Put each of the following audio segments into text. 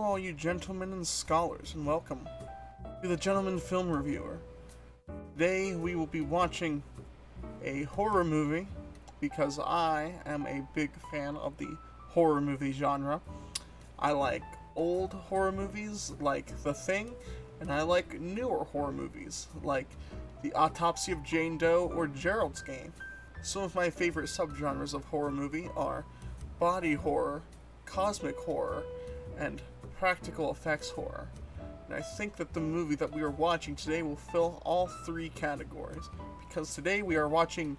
all you gentlemen and scholars, and welcome to the Gentleman Film Reviewer. Today we will be watching a horror movie because I am a big fan of the horror movie genre. I like old horror movies like The Thing, and I like newer horror movies like The Autopsy of Jane Doe or Gerald's Game. Some of my favorite subgenres of horror movie are body horror, cosmic horror, and practical effects horror. And I think that the movie that we are watching today will fill all three categories, because today we are watching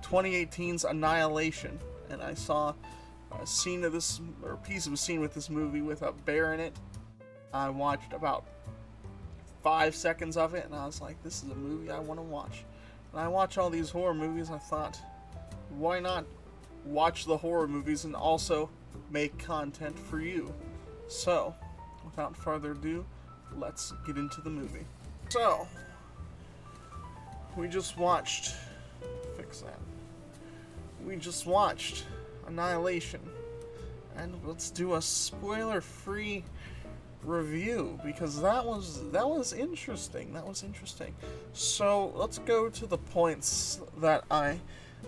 2018's Annihilation, and I saw a scene of this, or a piece of a scene with this movie with a bear in it. I watched about 5 seconds of it, and I was like, this is a movie I want to watch. And I watch all these horror movies, I thought, why not watch the horror movies and also make content for you? So, without further ado, let's get into the movie. So, we just watched Annihilation, and let's do a spoiler-free review, because that was interesting. So let's go to the points that I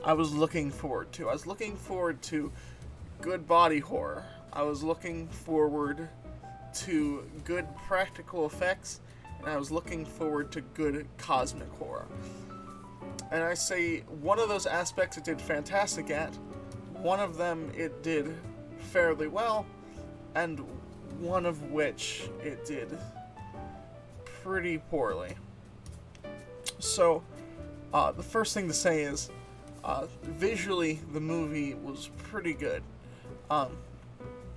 was looking forward to. I was looking forward to good body horror. I was looking forward to good practical effects, and I was looking forward to good cosmic horror. And I say one of those aspects it did fantastic at, one of them it did fairly well, and one of which it did pretty poorly. So, the first thing to say is, visually, the movie was pretty good.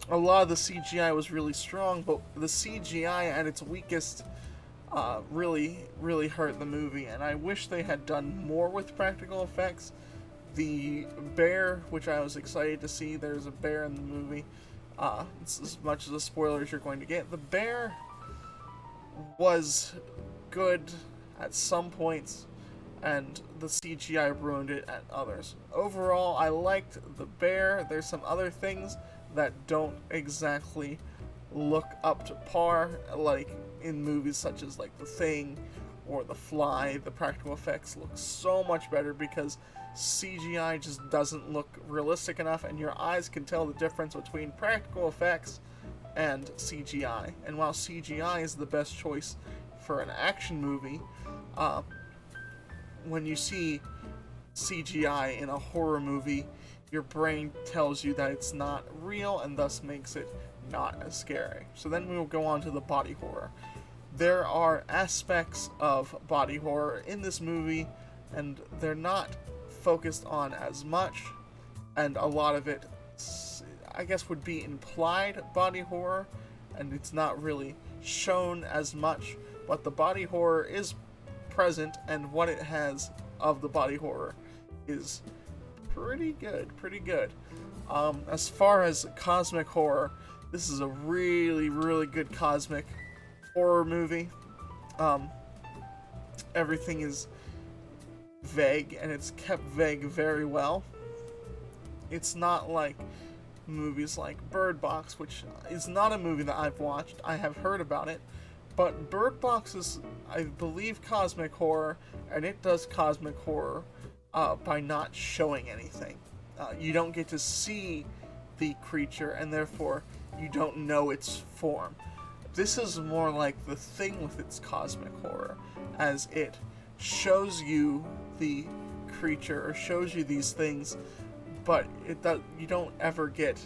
A lot of the CGI was really strong, but the CGI at its weakest really hurt the movie, and I wish they had done more with practical effects. The bear, which I was excited to see, there's a bear in the movie. It's as much as a spoiler as you're going to get. The bear was good at some points, and the CGI ruined it at others. Overall, I liked the bear. There's some other things that don't exactly look up to par, like in movies such as like The Thing or The Fly. The practical effects look so much better because CGI just doesn't look realistic enough, and your eyes can tell the difference between practical effects and CGI. And while CGI is the best choice for an action movie, when you see CGI in a horror movie, your brain tells you that it's not real and thus makes it not as scary. So then we will go on to the body horror. There are aspects of body horror in this movie, and they're not focused on as much, and a lot of it, I guess, would be implied body horror, and it's not really shown as much, but the body horror is present, and what it has of the body horror is pretty good. As far as cosmic horror, this is a really good cosmic horror movie. Everything is vague, and it's kept vague very well. It's not like movies like Bird Box, which is not a movie that I've watched. I have heard about it, but Bird Box is, I believe, cosmic horror, and it does cosmic horror by not showing anything. You don't get to see the creature, and therefore you don't know its form. This is more like The Thing with its cosmic horror, as it shows you the creature or shows you these things, but you don't ever get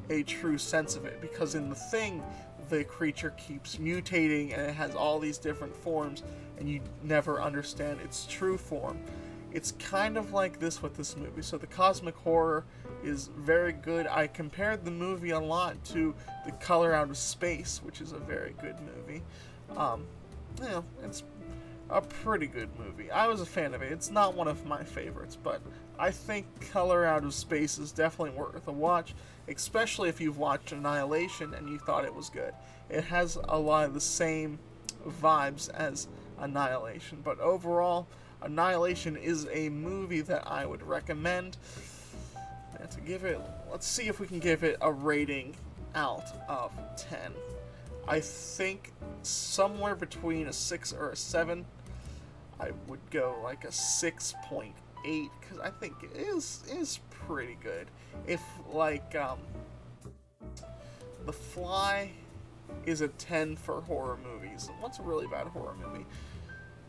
a true sense of it, because in The Thing, the creature keeps mutating and it has all these different forms, and you never understand its true form. It's kind of like this with this movie. So the cosmic horror is very good. I compared the movie a lot to The Color Out of Space, which is a very good movie. It's a pretty good movie. I was a fan of it. It's not one of my favorites, but I think Color Out of Space is definitely worth a watch, especially if you've watched Annihilation and you thought it was good. It has a lot of the same vibes as Annihilation, but overall, Annihilation is a movie that I would recommend. And to give it, let's see if we can give it a rating out of 10. I think somewhere between a 6 or a 7. I would go like a 6.8 because I think it is pretty good. If like The Fly is a 10 for horror movies. What's a really bad horror movie?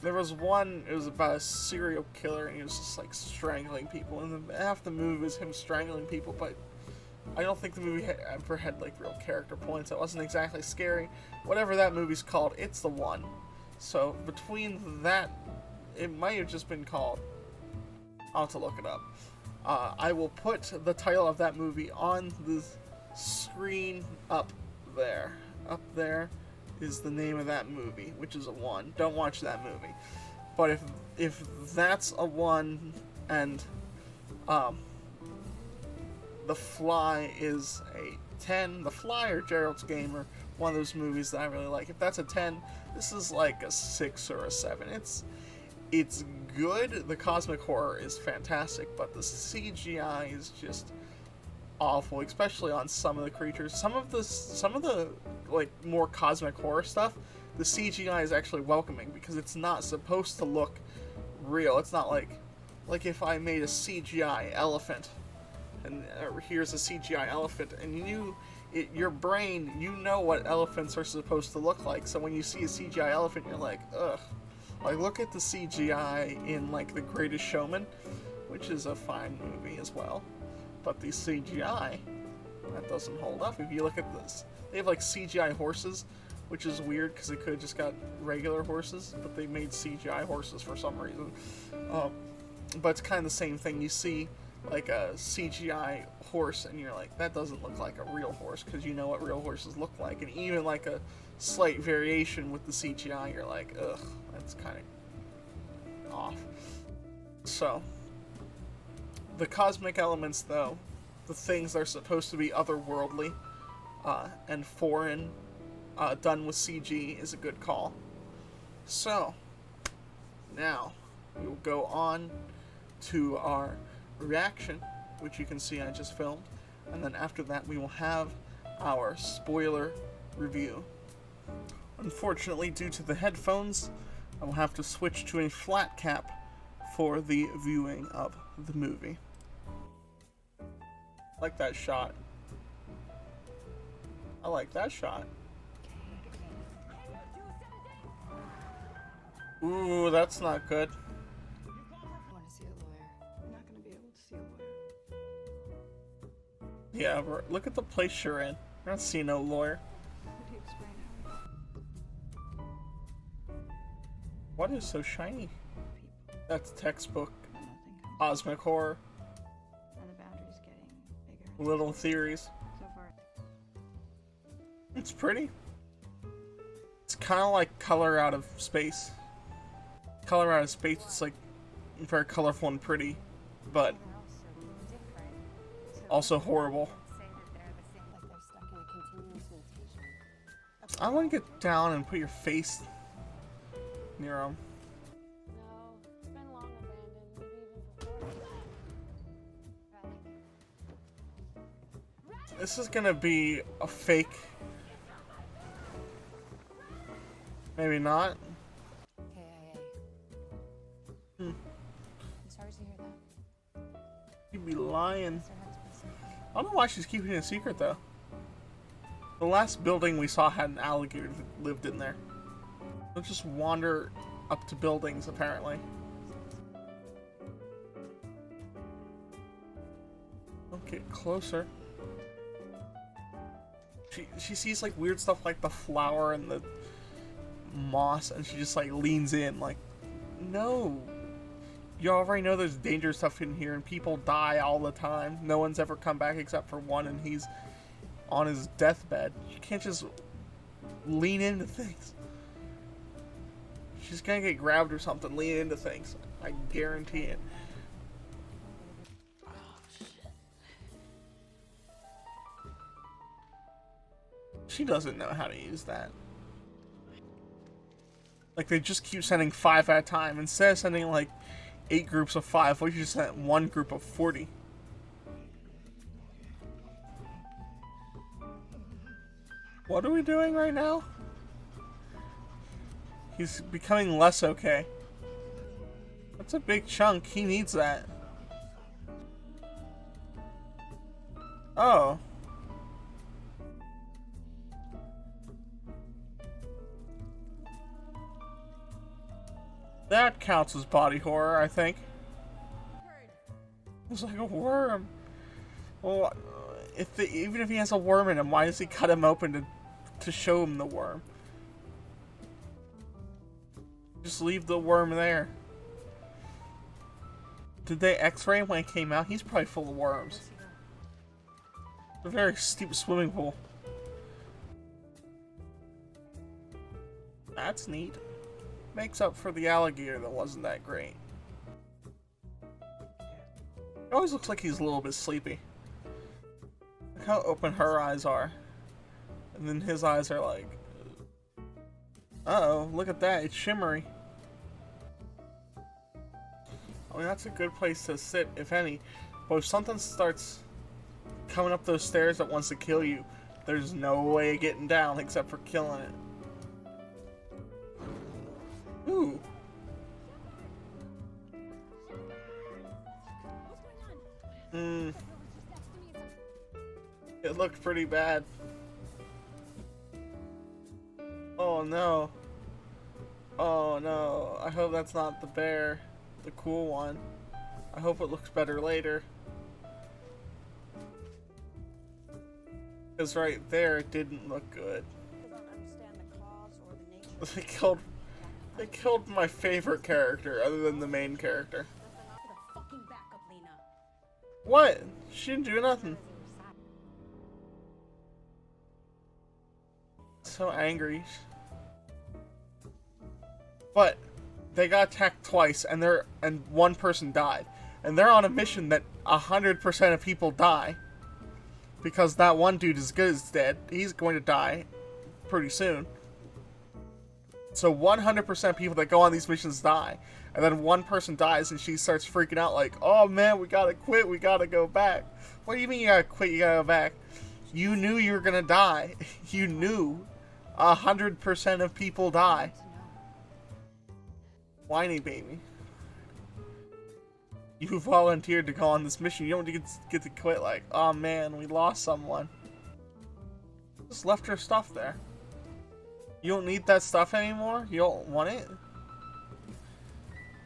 There was one, it was about a serial killer and he was just like strangling people, and half the movie was him strangling people, but I don't think the movie ever had like real character points. It wasn't exactly scary. Whatever that movie's called, it's the one. So between that, it might have just been called, I'll have to look it up. I will put the title of that movie on the screen up there. Up there is the name of that movie, which is a 1. Don't watch that movie. But if that's a 1 and The Fly is a 10, The Fly or Gerald's Game are one of those movies that I really like. If that's a 10, this is like a 6 or a 7. It's good. The cosmic horror is fantastic, but the CGI is just awful, especially on some of the creatures. Some of the like more cosmic horror stuff, the CGI is actually welcoming because it's not supposed to look real. It's not like if I made a CGI elephant and here's a CGI elephant and your brain, you know what elephants are supposed to look like. So when you see a CGI elephant, you're like, ugh. Like, look at the CGI in, like, The Greatest Showman, which is a fine movie as well. But the CGI, that doesn't hold up. If you look at this, they have, like, CGI horses, which is weird because they could have just got regular horses, but they made CGI horses for some reason. But it's kind of the same thing. You see, like, a CGI horse, and you're like, that doesn't look like a real horse, because you know what real horses look like. And even, like, a slight variation with the CGI, you're like, ugh, that's kind of off. So, the cosmic elements, though, the things that are supposed to be otherworldly and foreign, done with CG, is a good call. So, now, we will go on to our reaction, which you can see I just filmed, and then after that we will have our spoiler review. Unfortunately, due to the headphones, I will have to switch to a flat cap for the viewing of the movie. I like that shot. I like that shot. Ooh, that's not good. I want to see a lawyer. I'm not going to be able to see a lawyer. Yeah, look at the place you're in. I don't see no lawyer. Could you explain how What is so shiny? people That's textbook nothing comes cosmic horror. and the boundaries getting bigger? Little theories. So far, It's pretty. It's kind of like Color Out of Space. Color Out of Space is like very colorful and pretty, but also horrible. I want to get down and put your face near them. No, it's been long abandoned, maybe even before. This is gonna be a fake. Maybe not. KIA. Hmm. I'm sorry to hear that. You'd be lying. There had to be something. I don't know why she's keeping it a secret though. The last building we saw had an alligator that lived in there. They'll just wander up to buildings apparently. Don't get closer. She sees like weird stuff like the flower and the moss, and she just like leans in like, no. You already know there's dangerous stuff in here and people die all the time. No one's ever come back except for one, and he's on his deathbed. You can't just lean into things. She's gonna get grabbed or something. Lean into things. I guarantee it. Oh, shit. She doesn't know how to use that. Like, they just keep sending 5 at a time. Instead of sending, like, 8 groups of 5, we just sent 1 group of 40. What are we doing right now? He's becoming less okay. That's a big chunk. He needs that. Oh. That counts as body horror, I think. It's like a worm. Well, even if he has a worm in him, why does he cut him open to show him the worm? Just leave the worm there. Did they x-ray him when he came out? He's probably full of worms. It's a very steep swimming pool. That's neat. Makes up for the alligator that wasn't that great. It always looks like he's a little bit sleepy. Look how open her eyes are. And then his eyes are like... Uh-oh, look at that, it's shimmery. I mean, that's a good place to sit, if any. But if something starts coming up those stairs that wants to kill you, there's no way of getting down except for killing it. Ooh. It looked pretty bad. Oh no. Oh no. I hope that's not the bear. The cool one. I hope it looks better later. Because right there, it didn't look good. They killed my favorite character, other than the main character. What? She didn't do nothing. So angry. But they got attacked twice, and one person died, and they're on a mission that 100% of people die, because that one dude is good as dead. He's going to die pretty soon. So 100% of people that go on these missions die, and then one person dies, and she starts freaking out like, "Oh man, we gotta quit. We gotta go back." What do you mean you gotta quit? You gotta go back? You knew you were gonna die. You knew 100% of people die. Whiny baby. You volunteered to go on this mission. You don't get to quit like, "Oh man, we lost someone." Just left her stuff there. You don't need that stuff anymore? You don't want it?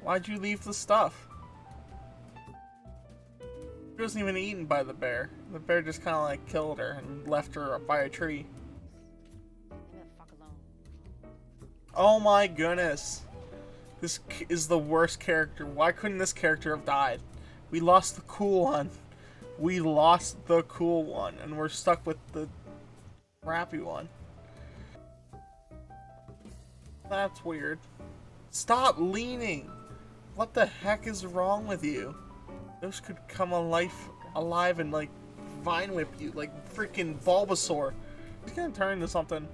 Why'd you leave the stuff? She wasn't even eaten by the bear. The bear just kind of like killed her and left her by a tree. Oh my goodness. This is the worst character. Why couldn't this character have died? We lost the cool one. We lost the cool one, and we're stuck with the crappy one. That's weird. Stop leaning! What the heck is wrong with you? Those could come alive and like vine whip you like freaking Bulbasaur. He's gonna turn into something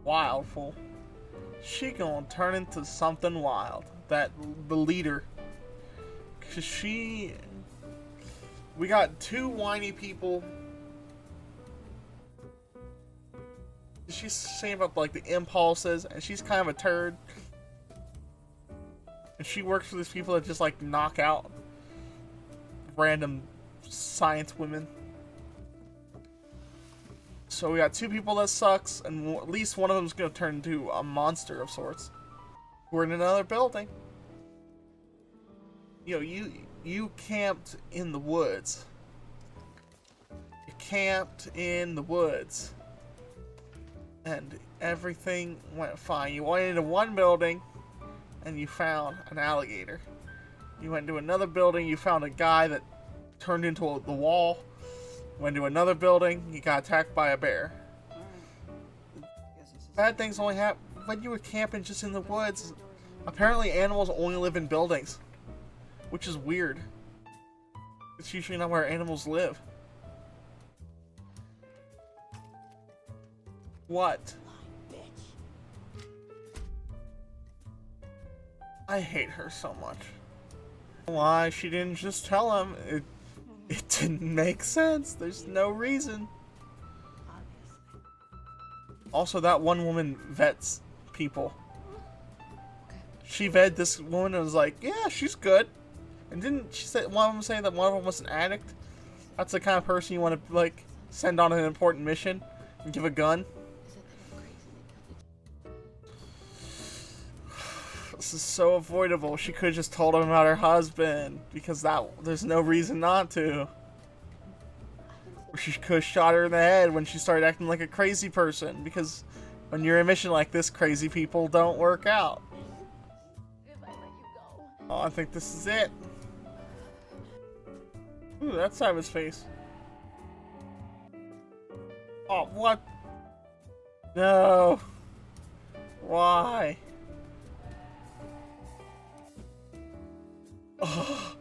wild, fool. She gonna turn into something wild. The leader. Cause we got two whiny people. She's saying about like the impulses, and she's kind of a turd. And she works for these people that just like knock out random science women. So we got two people that sucks, and at least one of them's gonna turn into a monster of sorts. We're in another building. You know, you camped in the woods. You camped in the woods. And everything went fine. You went into one building, and you found an alligator. You went to another building, you found a guy that turned into the wall. Went to another building, you got attacked by a bear. Bad things only happen when you were camping just in the woods. Apparently animals only live in buildings, which is weird. It's usually not where animals live. What? I hate her so much. Why she didn't just tell him? It didn't make sense. There's no reason. Also, that one woman vets people. She vetted this woman and was like, yeah, she's good. And didn't she say, one of them say that one of them was an addict? That's the kind of person you want to, like, send on an important mission and give a gun. This is so avoidable. She could have just told him about her husband, because there's no reason not to. Or she could have shot her in the head when she started acting like a crazy person, because when you're in a mission like this, crazy people don't work out. Oh, I think this is it. Ooh, that's Simon's face. Oh, what? No. Why? Oh.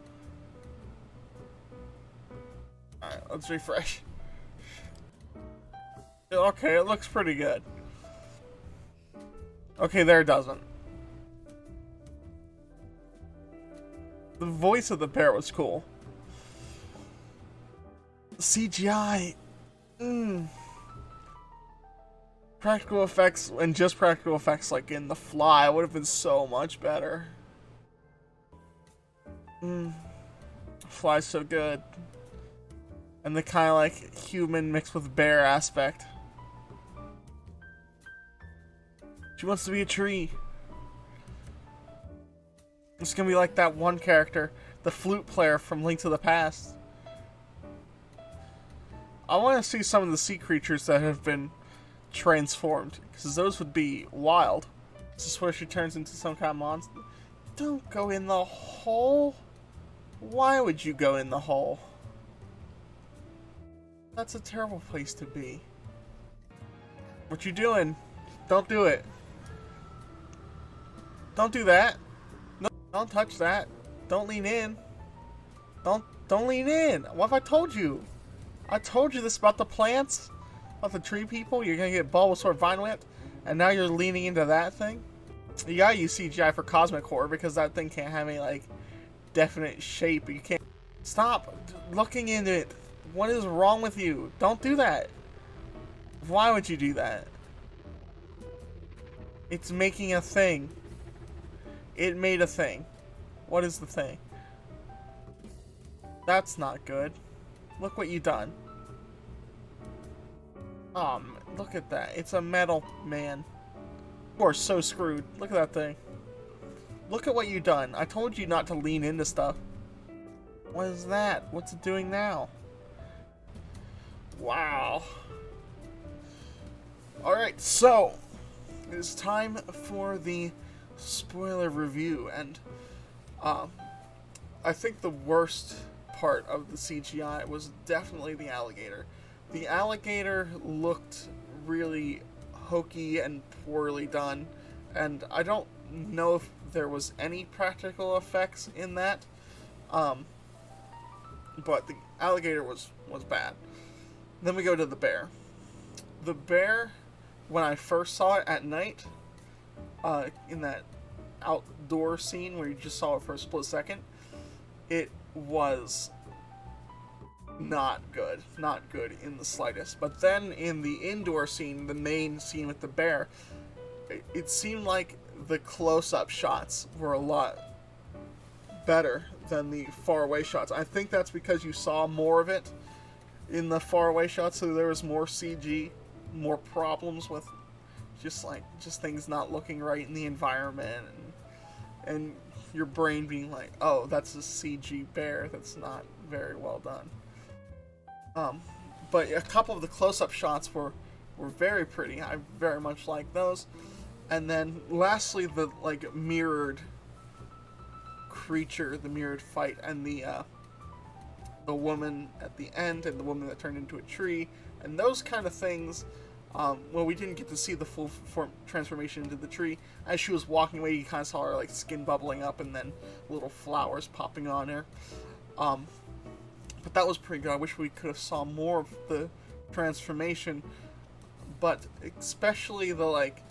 Alright, let's refresh. Okay, it looks pretty good. Okay, there it doesn't. The voice of the bear was cool. CGI. Practical effects, and just practical effects like in The Fly would have been so much better. Fly's so good. And the kind of like human mixed with bear aspect. She wants to be a tree. It's gonna be like that one character, the flute player from Link to the Past. I want to see some of the sea creatures that have been transformed, because those would be wild. This is where she turns into some kind of monster. Don't go in the hole. Why would you go in the hole? That's a terrible place to be. What you doing? Don't do it. Don't do that. No, don't touch that. Don't lean in. Don't lean in. What have I told you? I told you this about the plants, about the tree people. You're gonna get Bulbasaur Vine Whipped, and now you're leaning into that thing. You gotta use CGI for Cosmic Horror because that thing can't have any like definite shape. You can't. Stop looking into it. What is wrong with you? Don't do that. Why would you do that? It's making a thing. It made a thing. What is the thing? That's not good. Look what you done. Look at that. It's a metal man. You are so screwed. Look at that thing. Look at what you done. I told you not to lean into stuff. What is that? What's it doing now? Wow. Alright, so it's time for the spoiler review, and I think the worst part of the CGI was definitely the alligator. The alligator looked really hokey and poorly done, and I don't know if there was any practical effects in that, but the alligator was bad. Then we go to the bear. The bear, when I first saw it at night, in that outdoor scene where you just saw it for a split second, it was not good in the slightest. But then in the indoor scene, the main scene with the bear, it seemed like the close-up shots were a lot better than the far-away shots. I think that's because you saw more of it in the far-away shots, so there was more CG, more problems with just things not looking right in the environment, and your brain being like, oh, that's a CG bear, that's not very well done. But a couple of the close-up shots were very pretty. I very much like those. And then lastly, the like mirrored creature, the mirrored fight, and the woman at the end, and the woman that turned into a tree, and those kind of things. Well, we didn't get to see the full transformation into the tree. As she was walking away, you kind of saw her like skin bubbling up, and then little flowers popping on her. But that was pretty good. I wish we could have saw more of the transformation, but especially the like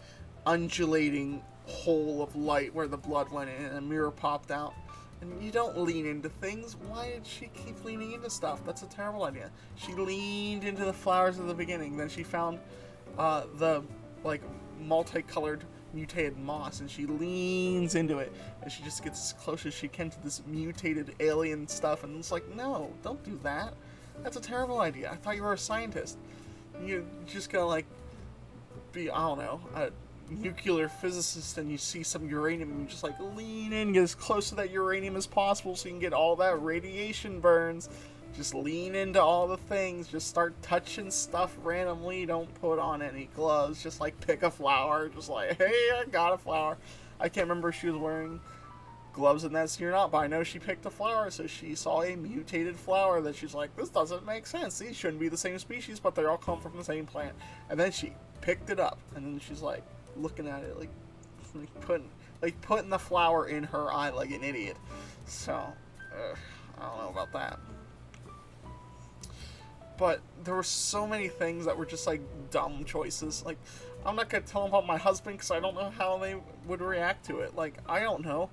undulating hole of light where the blood went in and a mirror popped out. And you don't lean into things. Why did she keep leaning into stuff? That's a terrible idea. She leaned into the flowers at the beginning. Then she found the like multicolored mutated moss, and she leans into it, and she just gets as close as she can to this mutated alien stuff, and it's like, no, don't do that. That's a terrible idea. I thought you were a scientist. You just gotta like be, I don't know, a nuclear physicist, and you see some uranium, and you just like lean in, get as close to that uranium as possible so you can get all that radiation burns. Just lean into all the things. Just start touching stuff randomly. Don't put on any gloves. Just like pick a flower. Just like, hey, I got a flower. I can't remember if she was wearing gloves in that scene or not, but I know she picked a flower, so she saw a mutated flower that she's like, this doesn't make sense. These shouldn't be the same species, but they all come from the same plant. And then she picked it up, and then she's like looking at it like putting the flower in her eye like an idiot. So, I don't know about that. But there were so many things that were just like dumb choices. Like, I'm not gonna tell them about my husband because I don't know how they would react to it. Like, I don't know,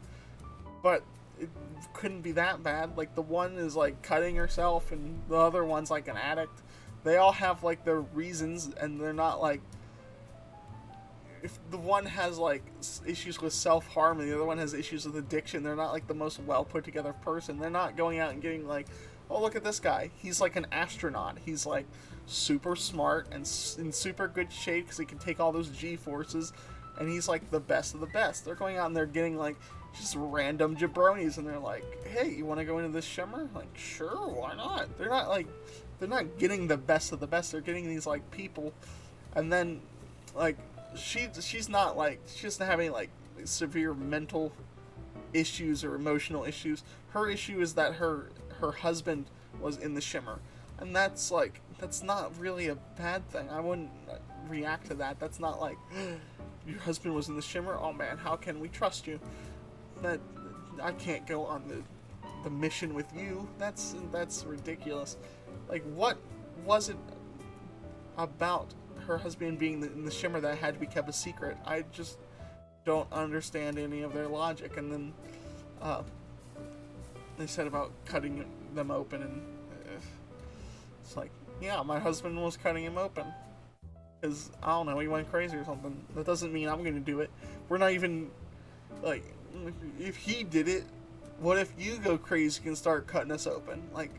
but it couldn't be that bad. Like, the one is like cutting herself, and the other one's like an addict. They all have like their reasons, and they're not like. If the one has like issues with self-harm and the other one has issues with addiction, they're not like the most well put together person. They're not going out and getting like, oh, look at this guy, he's like an astronaut, he's like super smart and in super good shape because he can take all those G-forces, and he's like the best of the best. They're going out and they're getting like just random jabronis, and they're like, hey, you want to go into this shimmer? Like, sure, why not? They're not getting the best of the best. They're getting these like people, and then like she's not having like severe mental issues or emotional issues. Her issue is that her husband was in the shimmer, and that's not really a bad thing. I wouldn't react to that. That's not like, your husband was in the shimmer, oh man, how can we trust you? That I can't go on the mission with you. That's ridiculous. Like, what was it about her husband being in the shimmer that had to be kept a secret? I just don't understand any of their logic. And then they said about cutting them open, and it's like, yeah, my husband was cutting him open because, I don't know, he went crazy or something. That doesn't mean I'm gonna do it. We're not even like, if he did it, what if you go crazy and start cutting us open? Like,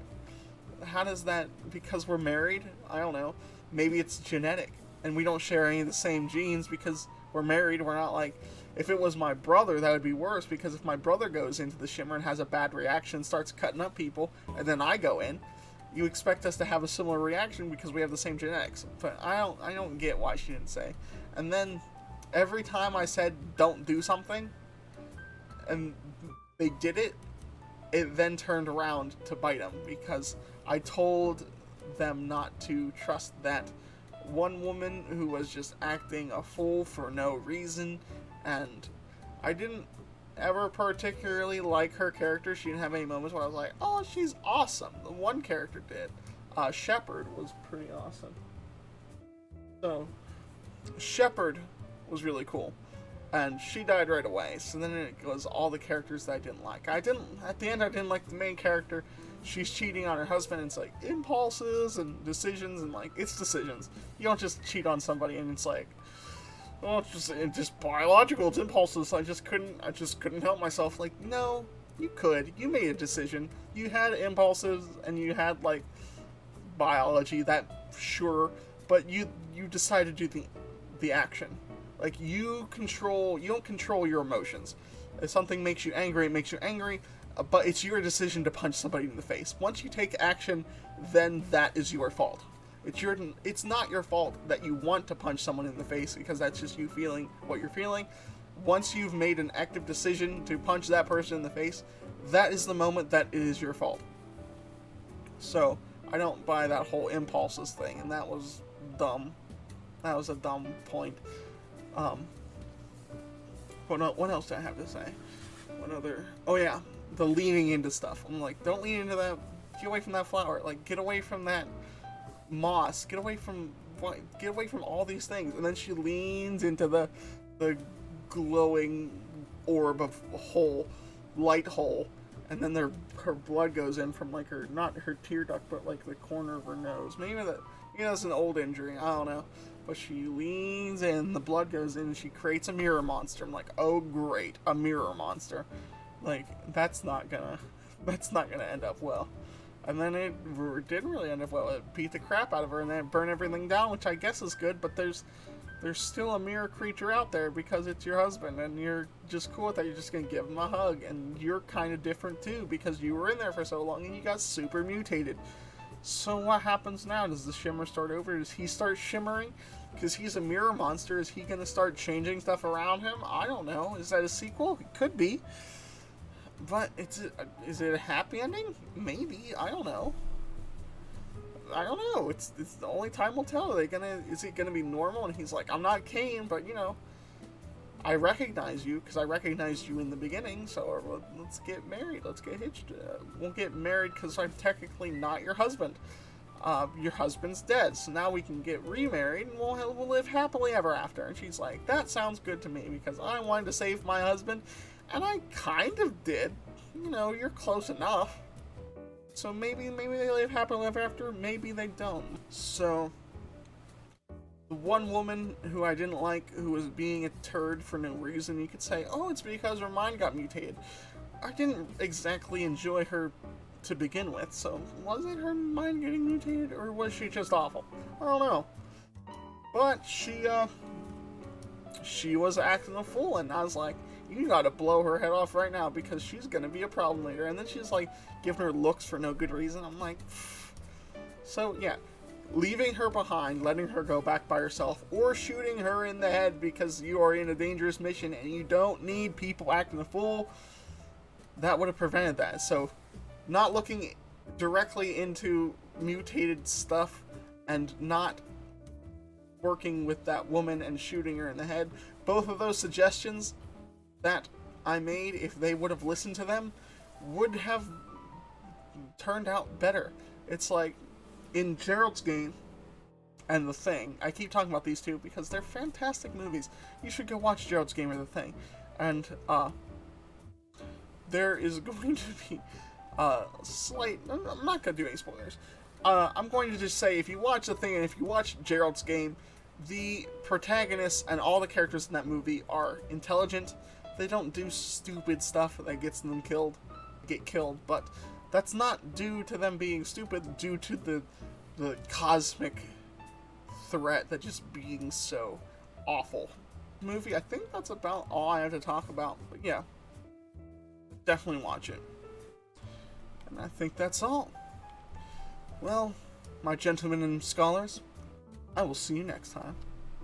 how does that, because we're married? I don't know. Maybe it's genetic, and we don't share any of the same genes because we're married. We're not like, if it was my brother, that would be worse, because if my brother goes into the shimmer and has a bad reaction, starts cutting up people, and then I go in, you expect us to have a similar reaction because we have the same genetics. But I don't get why she didn't say. And then every time I said don't do something, and they did it, it then turned around to bite them, because I told them not to trust that one woman who was just acting a fool for no reason, and I didn't ever particularly like her character. She didn't have any moments where I was like, oh, she's awesome. The one character did. Shepard was pretty awesome. So, Shepard was really cool. And she died right away. So then it was all the characters that I didn't like. At the end, I didn't like the main character. She's cheating on her husband, and it's like impulses and decisions, and like, it's decisions. You don't just cheat on somebody and it's like, well, it's just biological, it's impulses. I just couldn't help myself. Like, no, you could. You made a decision. You had impulses and you had like biology, that sure, but you decided to do the action. Like, you don't control your emotions. If something makes you angry, it makes you angry, but it's your decision to punch somebody in the face. Once you take action, then that is your fault. It's not your fault that you want to punch someone in the face, because that's just you feeling what you're feeling. Once you've made an active decision to punch that person in the face, that is the moment that it is your fault. So, I don't buy that whole impulses thing, and that was dumb. That was a dumb point. What else do I have to say? Oh yeah, the leaning into stuff. I'm like, don't lean into that. Get away from that flower. Like, get away from that moss. Get away from all these things. And then she leans into the glowing orb of light hole, and then her blood goes in from like not her tear duct, but like the corner of her nose. You know, it's an old injury. I don't know. But she leans in, the blood goes in, and she creates a mirror monster. I'm like, oh great, a mirror monster. Like, that's not gonna end up well. And then it didn't really end up well. It beat the crap out of her, and then it burned everything down, which I guess is good, but there's still a mirror creature out there because it's your husband, and you're just cool with that. You're just gonna give him a hug, and you're kind of different too because you were in there for so long and you got super mutated. So what happens now? Does the shimmer start over? Does he start shimmering? Because he's a mirror monster. Is he gonna start changing stuff around him? I don't know. Is that a sequel? It could be. But is it a happy ending? Maybe. I don't know. It's the only time will tell. Is it gonna be normal? And he's like, I'm not Kane, but you know, I recognize you because I recognized you in the beginning. So let's get married. Let's get hitched. Won't get married because I'm technically not your husband. Your husband's dead, so now we can get remarried and we'll live happily ever after. And she's like, that sounds good to me because I wanted to save my husband, and I kind of did. You know, you're close enough. So maybe they live happily ever after, maybe they don't. So, the one woman who I didn't like, who was being a turd for no reason, you could say, oh, it's because her mind got mutated. I didn't exactly enjoy her to begin with, so was it her mind getting mutated, or was she just awful? I don't know. But she was acting a fool, and I was like, you gotta blow her head off right now because she's gonna be a problem later. And then she's like giving her looks for no good reason. I'm like, pfft. So yeah, leaving her behind, letting her go back by herself, or shooting her in the head because you are in a dangerous mission and you don't need people acting a fool, that would have prevented that. So not looking directly into mutated stuff and not working with that woman and shooting her in the head, both of those suggestions that I made, if they would have listened to them, would have turned out better. It's like in Gerald's Game and The Thing. I keep talking about these two because they're fantastic movies. You should go watch Gerald's Game or The Thing. And there is going to be slight. I'm not going to do any spoilers. I'm going to just say, if you watch The Thing and if you watch Gerald's Game, the protagonists and all the characters in that movie are intelligent. They don't do stupid stuff that gets them get killed, but that's not due to them being stupid, due to the cosmic threat that just being so awful. Movie, I think that's about all I have to talk about, but yeah, definitely watch it. And I think that's all. Well, my gentlemen and scholars, I will see you next time.